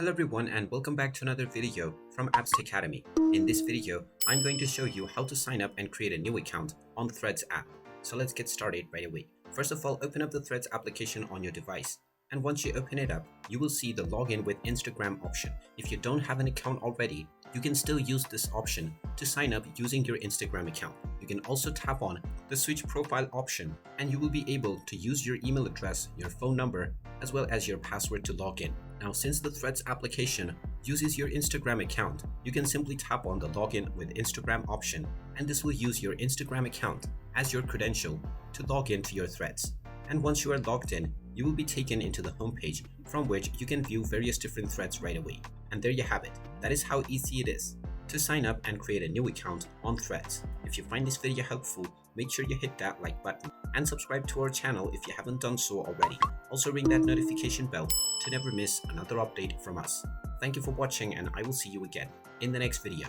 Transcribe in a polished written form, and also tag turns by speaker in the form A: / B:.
A: Hello everyone and welcome back to another video from Apps Academy. In this video, I'm going to show you how to sign up and create a new account on Threads app. So let's get started right away. First of all, open up the Threads application on your device. And once you open it up, you will see the login with Instagram option. If you don't have an account already, you can still use this option to sign up using your Instagram account. You can also tap on the switch profile option and you will be able to use your email address, your phone number, as well as your password to log in. Now, since the Threads application uses your Instagram account, you can simply tap on the login with Instagram option and this will use your Instagram account as your credential to log into your Threads. And once you are logged in, you will be taken into the homepage from which you can view various different threads right away. And there you have it. That is how easy it is to sign up and create a new account on Threads. If you find this video helpful, make sure you hit that like button and subscribe to our channel if you haven't done so already. Also ring that notification bell to never miss another update from us. Thank you for watching and I will see you again in the next video.